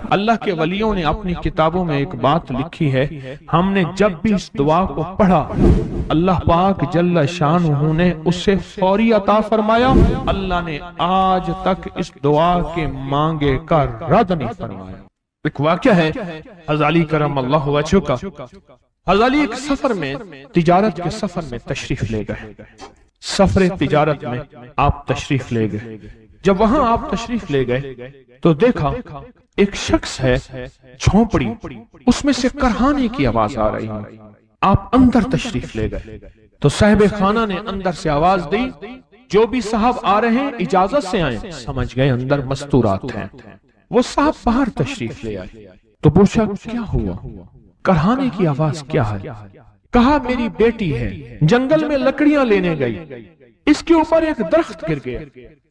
اللہ کے ولیوں نے اپنی کتابوں میں ایک بات لکھی ہے، ہم نے جب بھی اس دعا کو پڑھا اللہ پاک جل شانہ نے اسے فوری عطا فرمایا، اللہ نے آج تک اس دعا کے مانگے کا رد نہیں فرمایا۔ ایک واقعہ ہے حضرت علی کرم اللہ وجہہ کا۔ حضرت علی ایک سفر میں، تجارت کے سفر میں تشریف لے گئے، سفر تجارت میں آپ تشریف لے گئے۔ جب وہاں آپ تشریف لے گئے تو دیکھا ایک شخص ہے جھونپڑی، اس میں سے کرہانے کی آواز آ رہی ہے۔ آپ اندر تشریف لے گئے تو صاحب خانہ نے اندر سے آواز دی، جو بھی صاحب آ رہے ہیں اجازت سے آئیں۔ سمجھ گئے اندر مستورات ہیں۔ وہ صاحب باہر تشریف لے آئے تو پوچھا کیا ہوا، کرہانے کی آواز کیا ہے؟ کہا میری بیٹی ہے، جنگل میں لکڑیاں لینے گئی، اس کے اوپر ایک درخت گر گیا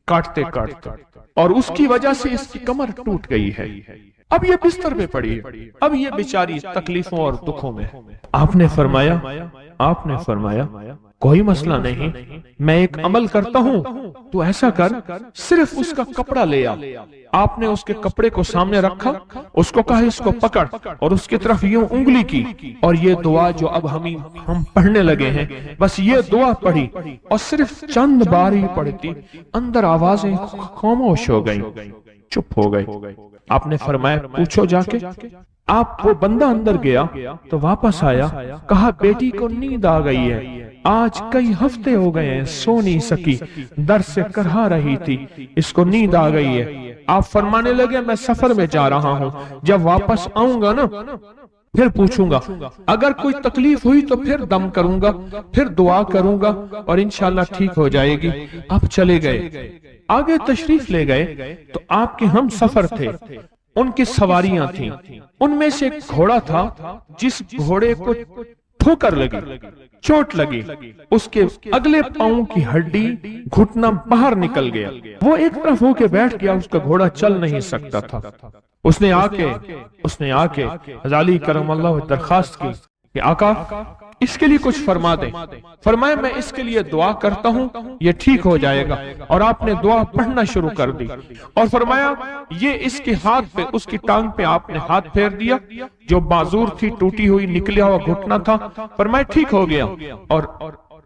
کاٹتے کاٹتے، اور اس کی وجہ سے اس کی کمر ٹوٹ گئی ہے، اب یہ بستر پہ پڑی ہے، اب یہ بیچاری تکلیفوں اور دکھوں میں۔ آپ نے فرمایا کوئی مسئلہ نہیں، میں ایک عمل کرتا ہوں، تو ایسا کر صرف اس کا کپڑا لے آ۔ آپ نے اس کے کپڑے کو سامنے رکھا، اس کو کہا اس کو پکڑ، اور اس کی طرف یوں انگلی کی، اور یہ دعا جو اب ہم پڑھنے لگے ہیں، بس یہ دعا پڑھی، اور صرف چند بار ہی پڑھتی اندر آوازیں خاموش ہو گئیں، چپ ہو گئے۔ آپ نے فرمایا پوچھو جا کے۔ آپ وہ بندہ اندر گیا تو واپس آیا، کہا بیٹی کو نیند آ گئی ہے، آج کئی ہفتے ہو گئے ہیں سو نہیں سکی، در سے کرہا رہی تھی، اس کو نیند آ گئی ہے۔ آپ فرمانے لگے میں سفر میں جا رہا ہوں، جب واپس آؤں گا نا پھر پوچھوں گا، اگر کوئی تکلیف ہوئی تو پھر دم کروں گا، پھر دعا کروں گا، اور انشاءاللہ ٹھیک ہو جائے گی۔ آپ چلے گئے، آگے تشریف لے گئے تو آپ کے ہم سفر تھے، ان کی سواریاں تھیں، ان میں سے ایک گھوڑا تھا جس گھوڑے کو ٹھوکر لگی، چوٹ لگی، اس کے اگلے پاؤں کی ہڈی گھٹنا باہر نکل گیا، وہ ایک طرف ہو کے بیٹھ گیا، اس کا گھوڑا چل نہیں سکتا تھا۔ اس نے آ کے حضرت علی کرم اللہ درخواست کی کہ آقا اس کے لیے کچھ فرما دیں۔ فرمایا میں اس کے لیے دعا کرتا ہوں، یہ ٹھیک ہو جائے گا، اور آپ نے دعا پڑھنا شروع کر دی، اور فرمایا یہ اس کے ہاتھ پہ، اس کی ٹانگ پہ آپ نے ہاتھ پھیر دیا، جو معذور تھی، ٹوٹی ہوئی نکلیا ہوا گھٹنا تھا، فرمایا ٹھیک ہو گیا۔ اور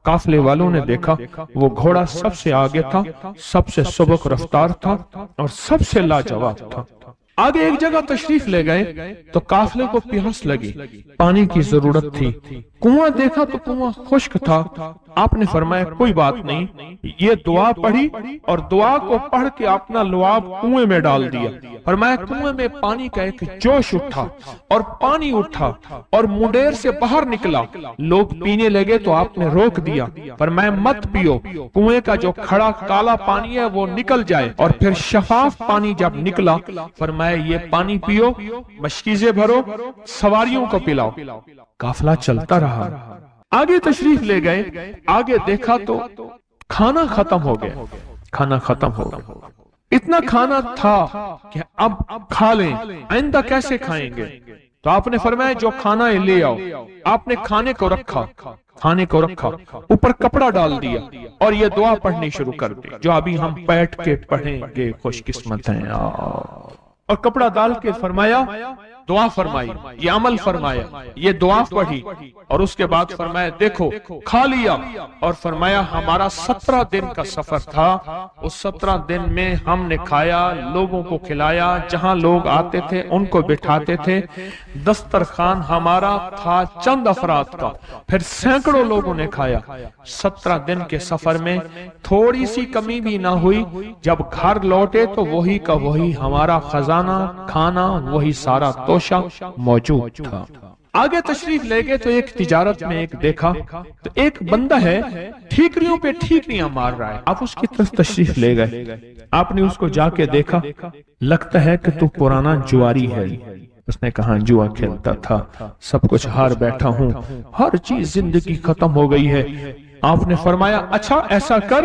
قافلے والوں نے دیکھا وہ گھوڑا سب سے آگے تھا، سب سے سبک رفتار تھا، اور سب سے لاجواب تھا۔ آگے ایک جگہ تشریف لے گئے تو قافلے کو پیاس لگی، پانی کی ضرورت تھی، کنواں دیکھا تو کنواں خشک تھا۔ آپ نے فرمایا کوئی بات نہیں، یہ دعا پڑھی، اور دعا کو پڑھ کے اپنا لعاب کنویں میں ڈال دیا۔ فرمایا کنویں میں پانی کا ایک جوش اٹھا، اور پانی اٹھا اور منڈیر سے باہر نکلا، لوگ پینے لگے تو آپ نے روک دیا، فرمایا مت پیو، کنویں کا جو کھڑا کالا پانی ہے وہ نکل جائے، اور پھر شفاف پانی جب نکلا فرمایا یہ پانی پیو، مشکیزیں بھرو، سواریوں کو پلاؤ۔ قافلہ چلتا رہا، آگے تشریف لے گئے، آگے دیکھا تو کھانا ختم ہو گیا، اتنا کھانا تھا کہ اب کھا لیں، آئندہ کیسے کھائیں گے؟ تو آپ نے فرمایا جو کھانا ہے لے آؤ۔ آپ نے کھانے کو رکھا، اوپر کپڑا ڈال دیا، اور یہ دعا پڑھنی شروع کر دی جو ابھی ہم بیٹھ کے پڑھیں گے، خوش قسمت ہیں۔ اور کپڑا ڈال کے فرمایا دعا فرمائی، یہ عمل فرمایا، یہ دعا پڑھی، اور اس کے بعد فرمایا دیکھو کھا لیا، اور فرمایا ہمارا 17 دن کا سفر تھا، اس 17 دن میں ہم نے کھایا، لوگوں کو کھلایا، جہاں لوگ آتے تھے ان کو بٹھاتے تھے، دسترخوان ہمارا تھا چند افراد کا، پھر سینکڑوں لوگوں نے کھایا۔ 17 دن کے سفر میں تھوڑی سی کمی بھی نہ ہوئی، جب گھر لوٹے تو وہی کا وہی ہمارا خزانہ، کھانا وہی سارا توشہ موجود تھا۔ آگے تشریف لے گئے تو ایک تجارت میں ایک دیکھا تو ایک بندہ ہے ٹھیکریوں پہ ٹھیکریاں مار رہا ہے، آپ اس کی طرف تشریف لے گئے، آپ نے اس کو جا کے دیکھا، لگتا ہے کہ تو پرانا جواری ہے۔ اس نے کہا جوا کھیلتا تھا، سب کچھ ہار بیٹھا ہوں، ہر چیز زندگی ختم ہو گئی ہے۔ آپ نے فرمایا اچھا ایسا کر،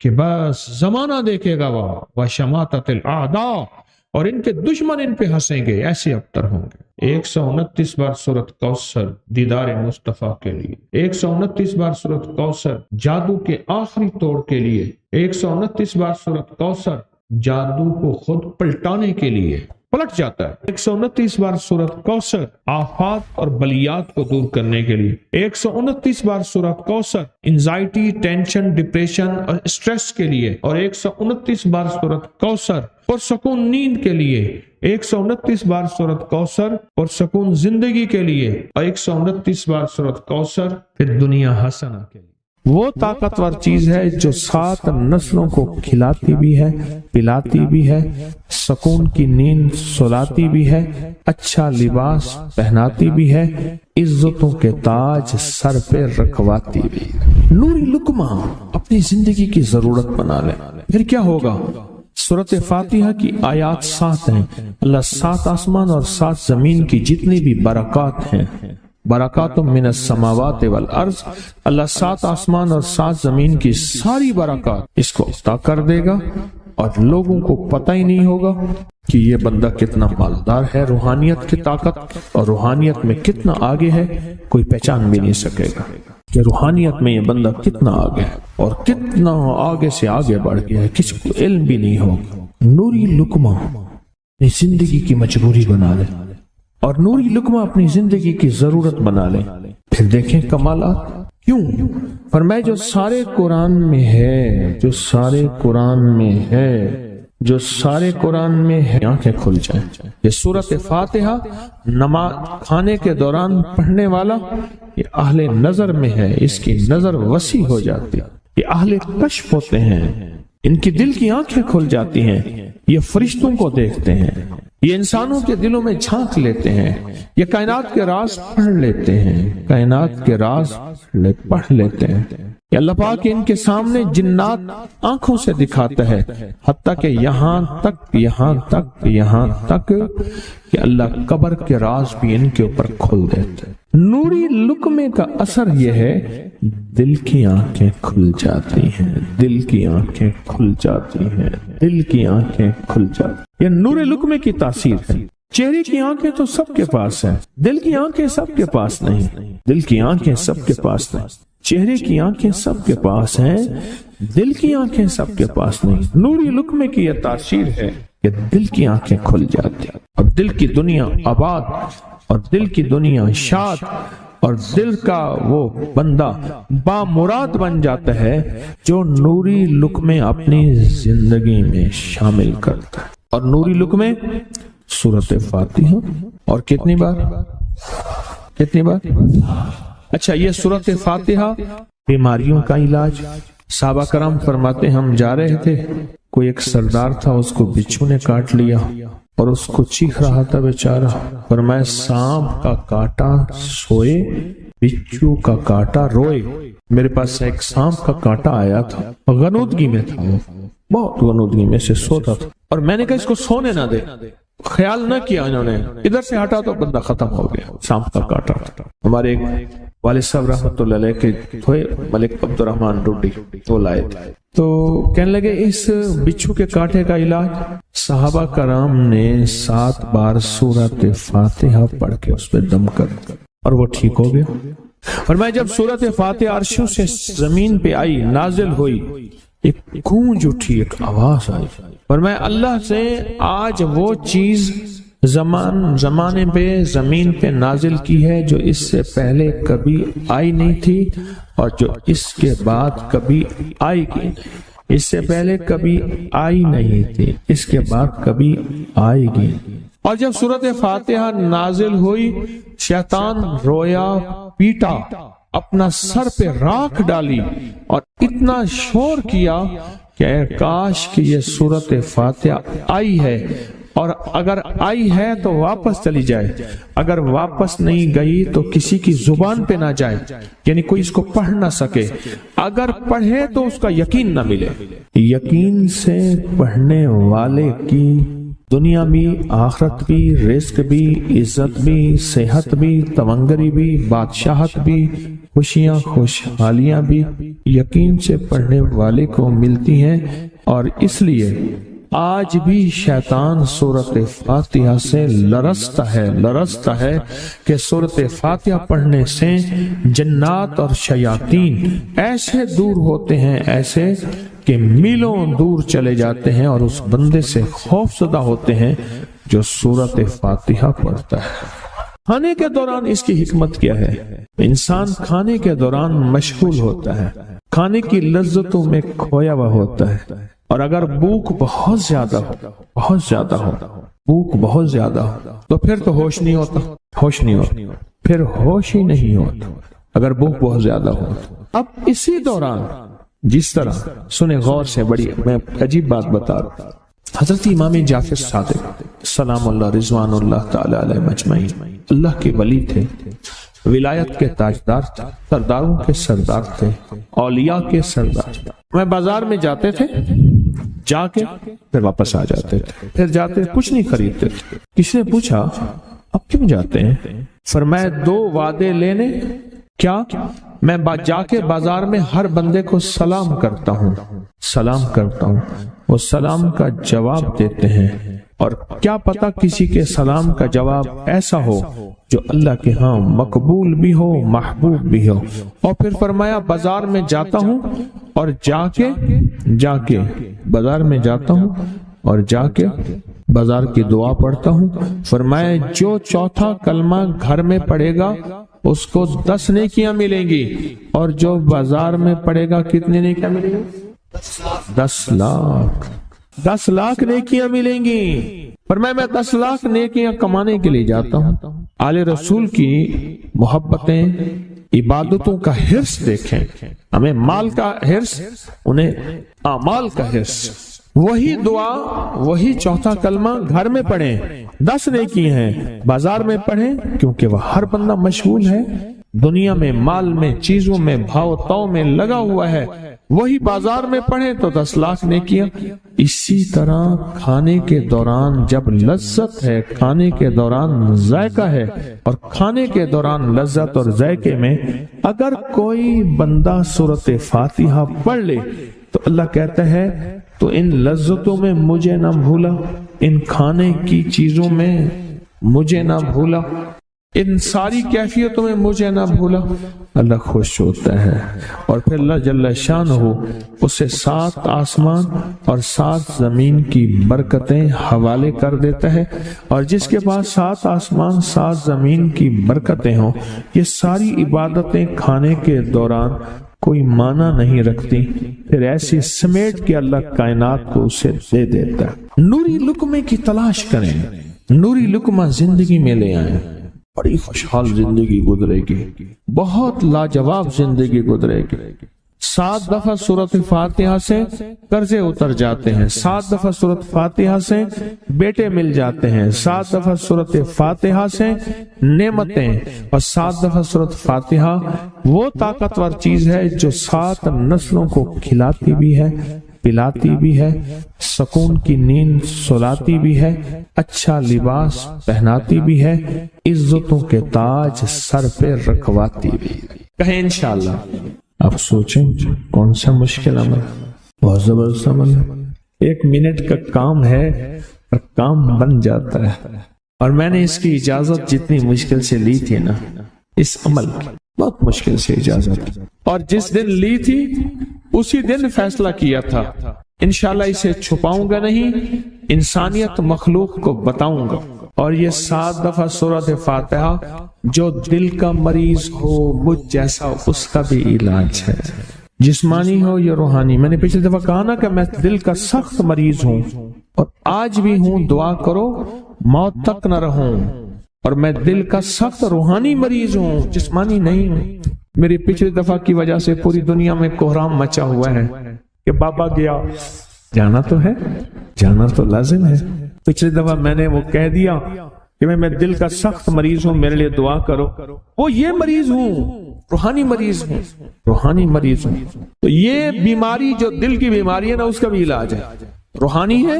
کہ بس زمانہ دیکھے گا وہ شماتت الاعداء، اور ان کے دشمن ان پہ ہنسیں گے، ایسے ابتر ہوں گے۔ 129 بار سورۃ کوثر دیدار مصطفیٰ کے لیے، 129 بار سورۃ کوثر جادو کے آخری توڑ کے لیے، 129 بار سورۃ کوثر جادو کو خود پلٹانے کے لیے، پلٹ جاتا ہے۔ 129 بار سورۃ کوثر آفات اور بلیات کو دور کرنے کے لیے، 129 بار سورۃ کوثر انزائٹی، ٹینشن، ڈپریشن اور اسٹریس کے لیے، اور 129 بار سورۃ کوثر پرسکون نیند کے لیے، 129 بار سورۃ کوثر پرسکون زندگی کے لیے، اور 129 بار سورۃ کوثر پھر دنیا حسنہ کے لیے۔ وہ طاقتور چیز ہے جو 7 نسلوں کو کھلاتی بھی ہے، پلاتی بھی ہے، سکون کی نیند سلاتی بھی ہے، اچھا لباس پہناتی بھی ہے، عزتوں کے تاج سر پہ رکھواتی بھی ہے۔ نوری لقمہ اپنی زندگی کی ضرورت بنا لے، پھر کیا ہوگا؟ سورۃ فاتحہ کی آیات 7 ہیں۔ اللہ 7 آسمان اور 7 زمین کی جتنی بھی برکات ہیں، برکات من السماوات والارض، اللہ 7 آسمان اور 7 زمین کی ساری برکات اس کو عطا کر دے گا، اور لوگوں کو پتہ ہی نہیں ہوگا کہ یہ بندہ کتنا مالدار ہے، روحانیت کی طاقت اور روحانیت میں کتنا آگے ہے، کوئی پہچان بھی نہیں سکے گا کہ روحانیت میں یہ بندہ کتنا آگے ہے اور کتنا آگے سے آگے بڑھ گیا ہے، کسی کو علم بھی نہیں ہوگا۔ نوری لقمہ اپنی زندگی کی مجبوری بنا لے، اور نوری لقمہ اپنی زندگی کی ضرورت بنا لے، پھر دیکھیں کمالات۔ کیوں؟ فرمائے جو سارے قرآن میں ہے، جو سارے قرآن میں ہے، جو سارے قرآن میں ہے، آنکھیں کھل جائیں۔ یہ سورۃ فاتحہ نماز کھانے کے دوران پڑھنے والا یہ اہل نظر میں ہے، اس کی نظر وسیع ہو جاتی ہے، یہ اہل کشف ہوتے ہیں، ان کی دل کی آنکھیں کھل جاتی ہیں، یہ فرشتوں کو دیکھتے ہیں، یہ انسانوں کے دلوں میں جھانک لیتے ہیں، یہ کائنات کے راز پڑھ لیتے ہیں، کائنات کے راز پڑھ لیتے ہیں۔ کہ اللہ پاک ان کے سامنے جنات آنکھوں سے دکھاتا ہے، حتیٰ کہ یہاں تک کہ اللہ قبر کے راز بھی ان کے اوپر کھول دیتے ہیں۔ نوری لقمے کا اثر یہ ہے، دل کی آنکھیں کھل جاتی ہیں، دل کی آنکھیں کھل جاتی ہیں، دل کی آنکھیں کھل جاتی ہیں۔ یہ نور لقمے کی تاثیر ہے۔ چہرے کی آنکھیں تو سب کے پاس ہیں، دل کی آنکھیں سب کے پاس نہیں، دل کی آنکھیں سب کے پاس نہیں، چہرے کی آنکھیں سب کے پاس ہیں، دل کی آنکھیں سب کے پاس نہیں۔ نوری لقمے کی یہ تاثیر ہے کہ دل کی آنکھیں کھل جاتی ہیں، اور دل کی دنیا آباد، اور دل کی دنیا شاد، اور دل کا وہ بندہ بامراد بن جاتا ہے جو نوری لقمے اپنی زندگی میں شامل کرتا ہے۔ اور نوری لقمے سورۃ فاتحہ، اور کتنی بار؟ اچھا، یہ سورۃ فاتحہ بیماریوں کا علاج۔ صحابہ کرام فرماتے ہم جا رہے تھے، کوئی ایک سردار تھا، اس کو بچھو نے کاٹ لیا اور اس کو چیخ رہا تھا بیچارہ، فرمایا سانپ کا کاٹا سوئے، بچھو کا کاٹا روئے۔ میرے پاس ایک سانپ کا کاٹا آیا تھا، غنودگی میں تھا، وہ بہت غنودگی میں سے سوتا تھا، اور میں نے کہا اس کو سونے نہ دے، خیال نہ کیا انہوں نے، ادھر سے ہٹا تو بندہ ختم ہو گیا، سانپ کا کاٹا تھا۔ ہمارے ایک والد صاحب رحمۃ اللہ علیہ کے تھے، ملک عبد الرحمن ڈوڈی، وہ لائے تھے، تو کہنے لگے اس بچھو کے کاٹے کا علاج، صحابہ کرام نے 7 بار سورۃ فاتحہ پڑھ کے اس پہ دم کر اور وہ ٹھیک ہو گیا۔ فرمایا جب سورۃ فاتحہ عرشوں سے زمین پہ آئی، نازل ہوئی، ایک گونج اٹھی، ایک آواز آئی، فرمایا اللہ سے آج وہ چیز زمانے پہ زمین پہ نازل کی ہے جو اس سے پہلے کبھی آئی نہیں تھی، اور جو اس کے بعد کبھی آئے گی نہیں۔ اس سے پہلے کبھی آئی نہیں تھی، اس کے بعد کبھی آئے گی۔ اور جب سورۃ فاتحہ نازل ہوئی، شیطان رویا، پیٹا، اپنا سر پہ راکھ ڈالی اور اتنا شور کیا کہ کاش کہ یہ سورۃ فاتحہ آئی ہے، اور اگر آئی ہے تو واپس چلی جائے، اگر واپس نہیں گئی تو کسی کی زبان پہ نہ جائے، یعنی کوئی اس کو پڑھ نہ سکے، اگر پڑھے تو اس کا یقین نہ ملے۔ یقین سے پڑھنے والے کی دنیا بھی، آخرت بھی، رزق بھی، عزت بھی، صحت بھی، تونگری بھی، بادشاہت بھی، خوشیاں خوشحالیاں بھی یقین سے پڑھنے والے کو ملتی ہیں۔ اور اس لیے آج بھی شیطان سورۃ فاتحہ سے لرزتا ہے کہ سورۃ فاتحہ پڑھنے سے جنات اور شیاطین ایسے دور ہوتے ہیں، ایسے کہ میلوں دور چلے جاتے ہیں، اور اس بندے سے خوف زدہ ہوتے ہیں جو سورۃ فاتحہ پڑھتا ہے۔ کھانے کے دوران اس کی حکمت کیا ہے؟ انسان کھانے کے دوران مشغول ہوتا ہے، کھانے کی لذتوں میں کھویا ہوا ہوتا ہے، اور اگر بھوک بہت زیادہ ہو بھوک بہت زیادہ ہو تو پھر تو ہوش نہیں ہوتا، پھر ہوش ہی نہیں ہوتا اگر بھوک بہت زیادہ ہو۔ اب اسی دوران جس طرح سنے غور سے، بڑی میں عجیب بات بتا رہا ہوں، حضرت امام جعفر صادق سلام اللہ رضوان اللہ تعالی علیہ مجمعین اللہ کے ولی تھے، ولایت کے تاجدار تھے، سرداروں کے سردار تھے، اولیاء کے سردار تھے۔ میں بازار میں جاتے تھے، جا کے پھر واپس آ جاتے تھے، پھر جاتے کچھ نہیں خریدتے تھے۔ کسی نے پوچھا اب کیوں جاتے ہیں؟ فرمایا 2 وعدے لینے، کیا؟ میں جا کے بازار میں ہر بندے کو سلام کرتا ہوں، وہ سلام کا جواب دیتے ہیں، اور کیا پتا کسی کے سلام کا جواب ایسا ہو جو اللہ کے ہاں مقبول بھی ہو، محبوب بھی ہو۔ اور پھر فرمایا بازار میں جاتا ہوں اور جا کے بازار میں جاتا ہوں اور جا کے بازار کی دعا پڑھتا ہوں۔ فرمایا جو چوتھا کلمہ گھر میں پڑھے گا اس کو 10 نیکیاں ملیں گی، اور جو بازار میں پڑھے گا کتنے نیکیاں ملیں گی؟ 10 لاکھ نیکیاں ملیں گی۔ فرمایا میں 10 لاکھ نیکیاں کمانے کے لیے جاتا ہوں۔ آل رسول کی محبتیں، عبادتوں کا حرص دیکھیں، ہمیں مال کا حرص، انہیں اعمال کا حرص۔ وہی دعا، وہی چوتھا کلمہ گھر میں پڑھیں، 10 نیکی ہیں، بازار میں پڑھیں کیونکہ وہ ہر بندہ مشغول ہے، دنیا میں، مال میں، چیزوں میں، بھاؤ تاؤ میں لگا ہوا ہے، وہی بازار میں پڑھیں تو 10 لاکھ نیکیاں۔ اسی طرح کھانے کے دوران جب لذت ہے، کھانے کے دوران ذائقہ ہے، اور کھانے کے دوران لذت اور ذائقے میں اگر کوئی بندہ سورۃ فاتحہ پڑھ لے تو اللہ کہتا ہے تو ان لذتوں میں مجھے نہ بھولا، ان کھانے کی چیزوں میں مجھے نہ بھولا، ان ساری کیفیتوں میں مجھے نہ بھولا۔ اللہ خوش ہوتا ہے، اور پھر اللہ جل شانہ اسے 7 آسمان اور 7 زمین کی برکتیں حوالے کر دیتا ہے، اور جس کے پاس 7 آسمان 7 زمین کی برکتیں ہوں، یہ ساری عبادتیں کھانے کے دوران کوئی معنی نہیں رکھتی، پھر ایسی سمیٹ کے اللہ کائنات کو اسے دے دیتا ہے۔ نوری لقمے کی تلاش کریں، نوری لقمہ زندگی میں لے آئیں، بڑی خوشحال زندگی گزرے گی، بہت لاجواب زندگی گزرے گی۔ 7 دفعہ سورۃ فاتحہ سے قرضے اتر جاتے ہیں، 7 دفعہ سورۃ فاتحہ سے بیٹے مل جاتے ہیں، 7 دفعہ سورۃ فاتحہ سے نعمتیں، اور 7 دفعہ سورۃ فاتحہ وہ طاقتور چیز ہے جو 7 نسلوں کو کھلاتی بھی ہے، پلاتی بھی ہے، سکون کی نیند سلاتی بھی ہے، اچھا لباس پہناتی بھی ہے، عزتوں کے تاج سر پہ رکھواتی بھی۔ کہیں انشاءاللہ۔ اب سوچیں کون سا مشکل عمل، بہت زبردست عمل ہے، 1 منٹ کا کام ہے اور کام بن جاتا ہے۔ اور میں نے اس کی اجازت جتنی مشکل سے لی تھی نا، اس عمل بہت مشکل سے اجازت، اور جس دن لی تھی اسی دن فیصلہ کیا تھا انشاءاللہ اسے چھپاؤں گا نہیں، انسانیت مخلوق کو بتاؤں گا۔ اور یہ 7 دفعہ سورۃ فاتحہ جو دل کا مریض ہو مجھ جیسا، اس کا بھی علاج ہے، جسمانی ہو یا روحانی۔ میں نے پچھلی دفعہ کہا نا کہ میں دل کا سخت مریض ہوں اور آج بھی ہوں، دعا کرو موت تک نہ رہوں، اور میں دل کا سخت روحانی مریض ہوں، جسمانی نہیں ہوں۔ میری پچھلی دفعہ کی وجہ سے پوری دنیا میں کوہرام مچا ہوا ہے کہ بابا گیا، جانا تو ہے، جانا تو لازم ہے۔ پچھلی دفعہ میں نے وہ کہہ دیا کہ میں دل کا سخت مریض ہوں، میرے لیے دعا کرو، وہ یہ مریض ہوں، روحانی مریض ہوں، روحانی مریض ہوں۔ تو یہ بیماری جو دل کی بیماری ہے نا، اس کا بھی علاج ہے، روحانی ہے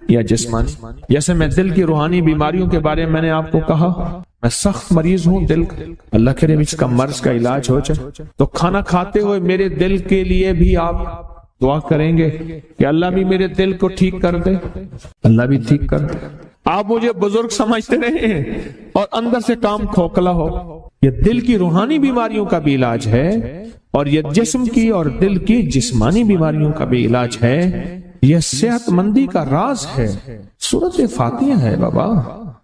یا جسمانی؟ جیسے میں دل کی روحانی بیماریوں کے بارے میں نے آپ کو کہا، میں سخت مریض ہوں دل کا، اللہ کرے اس کا مرض کا علاج ہو جائے، تو کھانا کھاتے ہوئے میرے دل کے لیے بھی آپ دعا کریں گے کہ اللہ بھی میرے دل کو ٹھیک کر دے، اللہ بھی ٹھیک کر دے۔ آپ مجھے بزرگ سمجھتے رہے ہیں اور اندر سے کام کھوکھلا ہو، یہ دل کی روحانی بیماریوں کا بھی علاج ہے، اور یہ جسم کی اور دل کی جسمانی بیماریوں کا بھی علاج ہے، یہ صحت مندی کا راز ہے۔ سورۃ فاتحہ ہے بابا،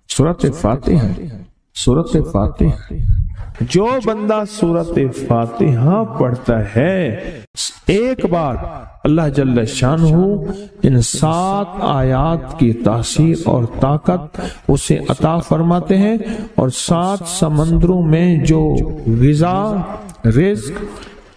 سورۃ فاتحہ، سورۃ فاتحہ۔ جو بندہ سورۃ فاتحہ پڑھتا ہے ایک بار، اللہ جل شانہ ان 7 آیات کی تاثیر اور طاقت اسے عطا فرماتے ہیں، اور 7 سمندروں میں جو غذا، رزق،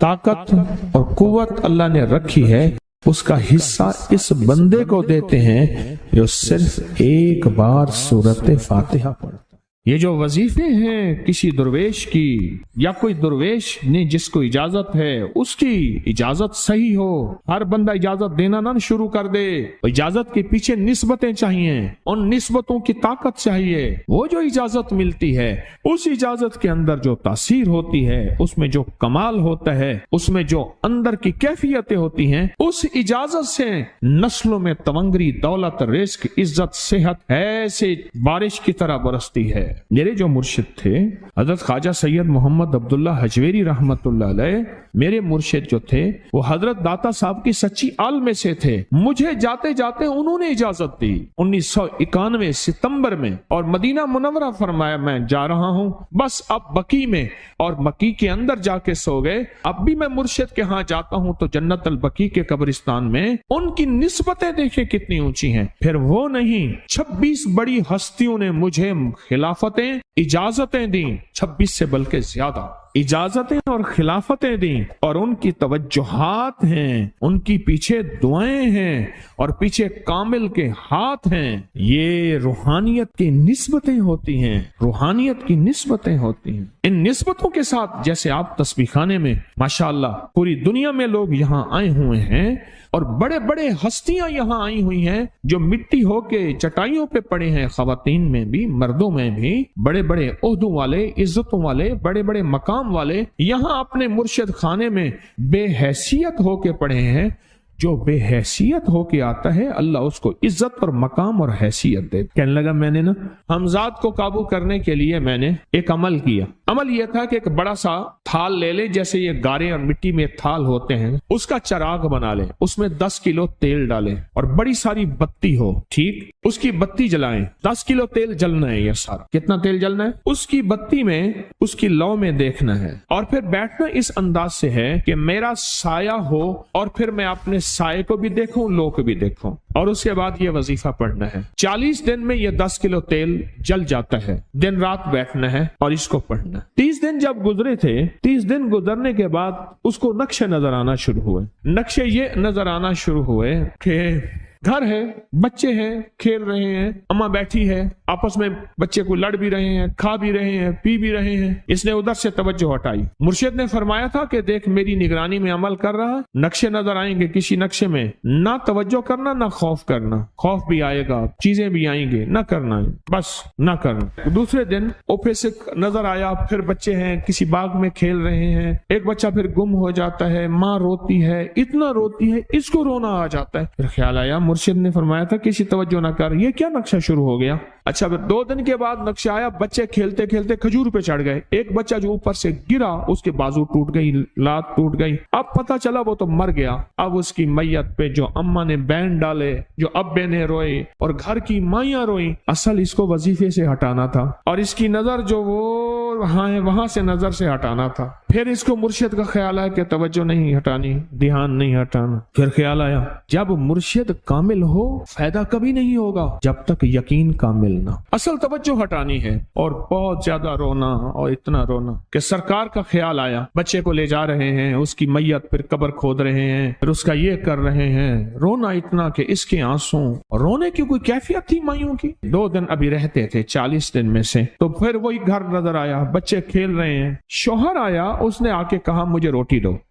طاقت اور قوت اللہ نے رکھی ہے اس کا حصہ اس بندے کو دیتے ہیں جو صرف ایک بار سورۃ فاتحہ پڑھتا ہے۔ یہ جو وظیفے ہیں کسی درویش کی، یا کوئی درویش نے جس کو اجازت ہے اس کی اجازت صحیح ہو، ہر بندہ اجازت دینا نہ شروع کر دے، اجازت کے پیچھے نسبتیں چاہیے، ان نسبتوں کی طاقت چاہیے۔ وہ جو اجازت ملتی ہے اس اجازت کے اندر جو تاثیر ہوتی ہے، اس میں جو کمال ہوتا ہے، اس میں جو اندر کی کیفیتیں ہوتی ہیں، اس اجازت سے نسلوں میں تونگری، دولت، رزق، عزت، صحت ایسے بارش کی طرح برستی ہے۔ میرے جو مرشد تھے حضرت خواجہ سید محمد عبداللہ حجویری رحمت اللہ علیہ، میرے مرشد جو تھے وہ حضرت داتا صاحب کی سچی آل میں سے تھے۔ مجھے جاتے جاتے انہوں نے اجازت دی 1991 ستمبر میں، اور مدینہ منورہ فرمایا میں جا رہا ہوں، بس اب بقی میں، اور بقی کے اندر جا کے سو گئے۔ اب بھی میں مرشد کے ہاں جاتا ہوں تو جنت البقیع کے قبرستان میں ان کی نسبتیں دیکھیں کتنی اونچی ہیں۔ پھر وہ نہیں، 26 بڑی ہستیوں نے مجھے خلافتیں، اجازتیں دیں، 26 سے بلکہ زیادہ اجازتیں اور خلافتیں دیں، اور ان کی توجہات ہیں، ان کی پیچھے دعائیں ہیں، اور پیچھے کامل کے ہاتھ ہیں۔ یہ روحانیت کی نسبتیں ہوتی ہیں، روحانیت کی نسبتیں ہوتی ہیں۔ ان نسبتوں کے ساتھ جیسے آپ تسبیح خانے میں ماشاءاللہ پوری دنیا میں لوگ یہاں آئے ہوئے ہیں، اور بڑے بڑے ہستیاں یہاں آئی ہوئی ہیں جو مٹی ہو کے چٹائیوں پہ پڑے ہیں، خواتین میں بھی مردوں میں بھی، بڑے بڑے عہدوں والے، عزتوں والے، بڑے بڑے مقام والے یہاں اپنے مرشد خانے میں بے حیثیت ہو کے پڑے ہیں۔ جو بے حیثیت ہو کے آتا ہے اللہ اس کو عزت اور مقام اور حیثیت دے۔ کہنے لگا میں نے نا حمزات کو قابو کرنے کے لیے میں نے ایک عمل کیا۔ عمل یہ تھا کہ ایک بڑا سا تھال لے لیں، جیسے یہ گارے اور مٹی میں تھال ہوتے ہیں، اس کا چراغ بنا لیں، اس میں 10 کلو تیل ڈالیں اور بڑی ساری بتی ہو، ٹھیک، اس کی بتی جلائیں۔ 10 کلو تیل جلنا ہے، یہ سارا کتنا تیل جلنا ہے، اس کی بتی میں، اس کی لو میں دیکھنا ہے، اور پھر بیٹھنا اس انداز سے ہے کہ میرا سایہ ہو، اور پھر میں اپنے سائے کو بھی دیکھوں، لو کو بھی دیکھوں، اور اس کے بعد یہ وظیفہ پڑھنا ہے۔ 40 دن میں یہ 10 کلو تیل جل جاتا ہے، دن رات بیٹھنا ہے اور اس کو پڑھنا ہے۔ 30 دن جب گزرے تھے، 30 دن گزرنے کے بعد اس کو نقشے نظر آنا شروع ہوئے۔ نقشے یہ نظر آنا شروع ہوئے کہ گھر ہے، بچے ہیں، کھیل رہے ہیں، اماں بیٹھی ہے، آپس میں بچے کو لڑ بھی رہے ہیں، کھا بھی رہے ہیں، پی بھی رہے ہیں۔ اس نے ادھر سے توجہ ہٹائی۔ مرشد نے فرمایا تھا کہ دیکھ میری نگرانی میں عمل کر رہا، نقشے نظر آئیں گے، کسی نقشے میں نہ توجہ کرنا نہ خوف کرنا، خوف بھی آئے گا، چیزیں بھی آئیں گے، نہ کرنا، بس نہ کرنا۔ دوسرے دن اوپے سے نظر آیا، پھر بچے ہیں کسی باغ میں کھیل رہے ہیں، ایک بچہ پھر گم ہو جاتا ہے، ماں روتی ہے، اتنا روتی ہے اس کو رونا آ جاتا ہے۔ پھر خیال آیا مرشد نے فرمایا تھا کسی توجہ نہ کر، یہ کیا نقشہ شروع ہو گیا۔ اچھا پھر 2 دن کے بعد نقشہ آیا، بچے کھیلتے کھیلتے کھجور پہ چڑھ گئے، ایک بچہ جو اوپر سے گرا اس کے بازو ٹوٹ گئی، لات ٹوٹ گئی، اب پتہ چلا وہ تو مر گیا۔ اب اس کی میت پہ جو اماں نے بین ڈالے، جو ابے نے روئے اور گھر کی مائیاں روئیں، اصل اس کو وظیفے سے ہٹانا تھا، اور اس کی نظر جو وہ وہاں سے نظر سے ہٹانا تھا۔ پھر اس کو مرشد کا خیال آیا کہ توجہ نہیں ہٹانی، دھیان نہیں ہٹانا۔ پھر خیال آیا جب مرشد کامل ہو فائدہ کبھی نہیں ہوگا جب تک یقین کامل نہ، اصل توجہ ہٹانی ہے۔ اور بہت زیادہ رونا اور اتنا رونا کہ سرکار کا خیال آیا، بچے کو لے جا رہے ہیں، اس کی میت پھر قبر کھود رہے ہیں، پھر اس کا یہ کر رہے ہیں، رونا اتنا کہ اس کے آنسوں، رونے کی کوئی کیفیت تھی مائیوں کی۔ 2 دن ابھی رہتے تھے 40 دن میں سے، تو پھر وہی گھر نظر آیا، بچے کھیل رہے ہیں، شوہر آیا، اس نے آ کے کہا مجھے روٹی دو۔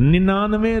99